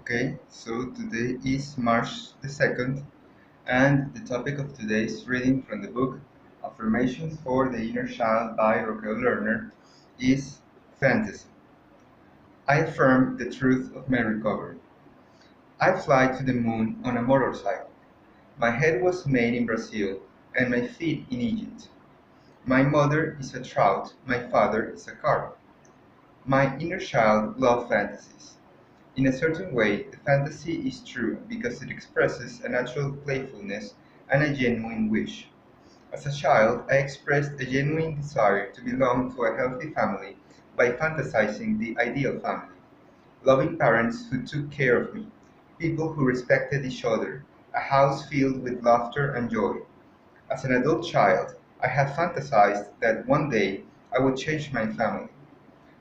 Okay, so today is March the 2nd, and the topic of today's reading from the book Affirmations for the Inner Child by Raquel Lerner is fantasy. I affirm the truth of my recovery. I fly to the moon on a motorcycle. My head was made in Brazil and my feet in Egypt. My mother is a trout, my father is a carp. My inner child loves fantasies. In a certain way, the fantasy is true because it expresses a natural playfulness and a genuine wish. As a child, I expressed a genuine desire to belong to a healthy family by fantasizing the ideal family. Loving parents who took care of me, people who respected each other, a house filled with laughter and joy. As an adult child, I have fantasized that one day I would change my family.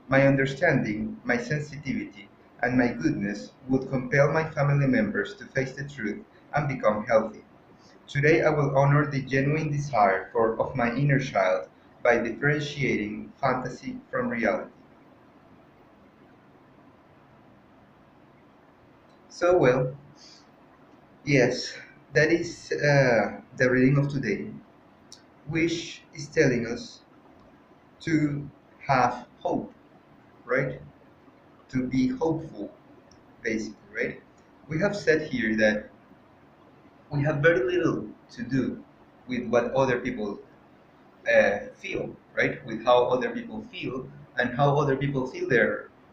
My understanding, my sensitivity, and my goodness would compel my family members to face the truth and become healthy. Today I will honor the genuine desire of my inner child by differentiating fantasy from reality. So, yes, that is the reading of today, which is telling us to have hope, right? To be hopeful, basically, right? We have said here that we have very little to do with what other people feel, right? With how other people feel and how other people feel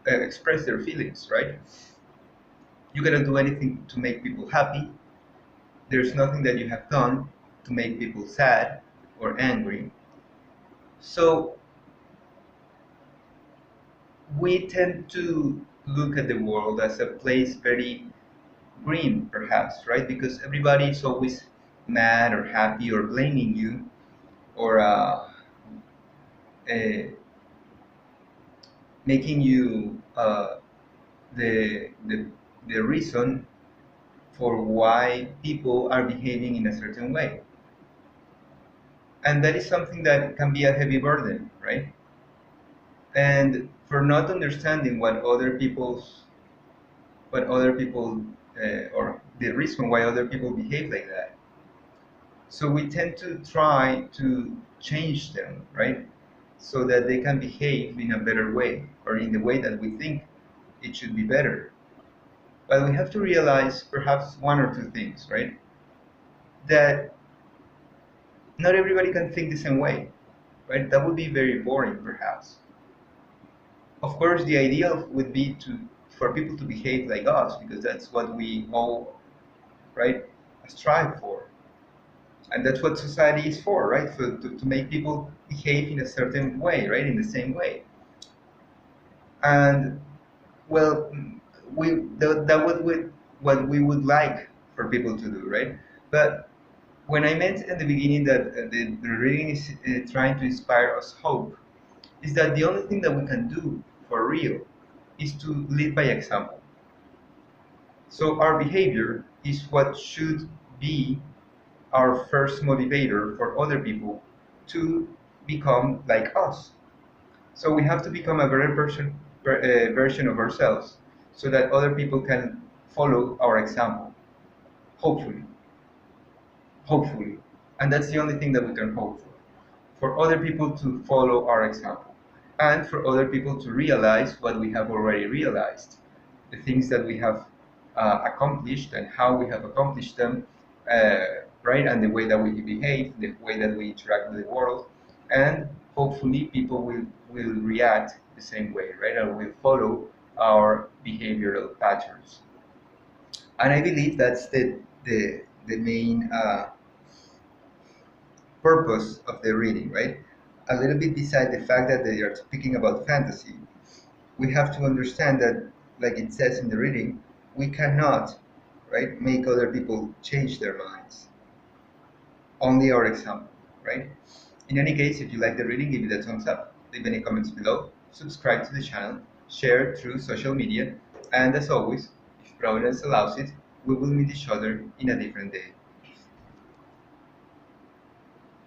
express their feelings, right? You cannot do anything to make people happy. There's nothing that you have done to make people sad or angry. So we tend to look at the world as a place very grim, perhaps, right? Because everybody is always mad or happy or blaming you or uh, making you the the reason for why people are behaving in a certain way, and that is something that can be a heavy burden, right? And for not understanding what other people or the reason why other people behave like that, so we tend to try to change them, right? So that they can behave in a better way or in the way that we think it should be better. But we have to realize perhaps one or two things, right? That not everybody can think the same way, right? That would be very boring, perhaps. Of course, the ideal would be for people to behave like us, because that's what we all, right, strive for, and that's what society is for, right? To make people behave in a certain way, right, in the same way. And well, that would what we would like for people to do, right? But when I meant in the beginning that the reading is trying to inspire us hope, is that the only thing that we can do for real is to lead by example. So our behavior is what should be our first motivator for other people to become like us. So we have to become a better version of ourselves so that other people can follow our example, hopefully. Hopefully. And that's the only thing that we can hope for other people to follow our example, and for other people to realize what we have already realized, the things that we have accomplished and how we have accomplished them, right? And the way that we behave, the way that we interact with the world, and hopefully people will react the same way, right? And will follow our behavioral patterns. And I believe that's the main purpose of the reading, right? A little bit beside the fact that they are speaking about fantasy, we have to understand that, like it says in the reading, we cannot, right, make other people change their minds. Only our example, right? In any case, if you like the reading, give it a thumbs up, leave any comments below, subscribe to the channel, share through social media, and as always, if Providence allows it, we will meet each other in a different day.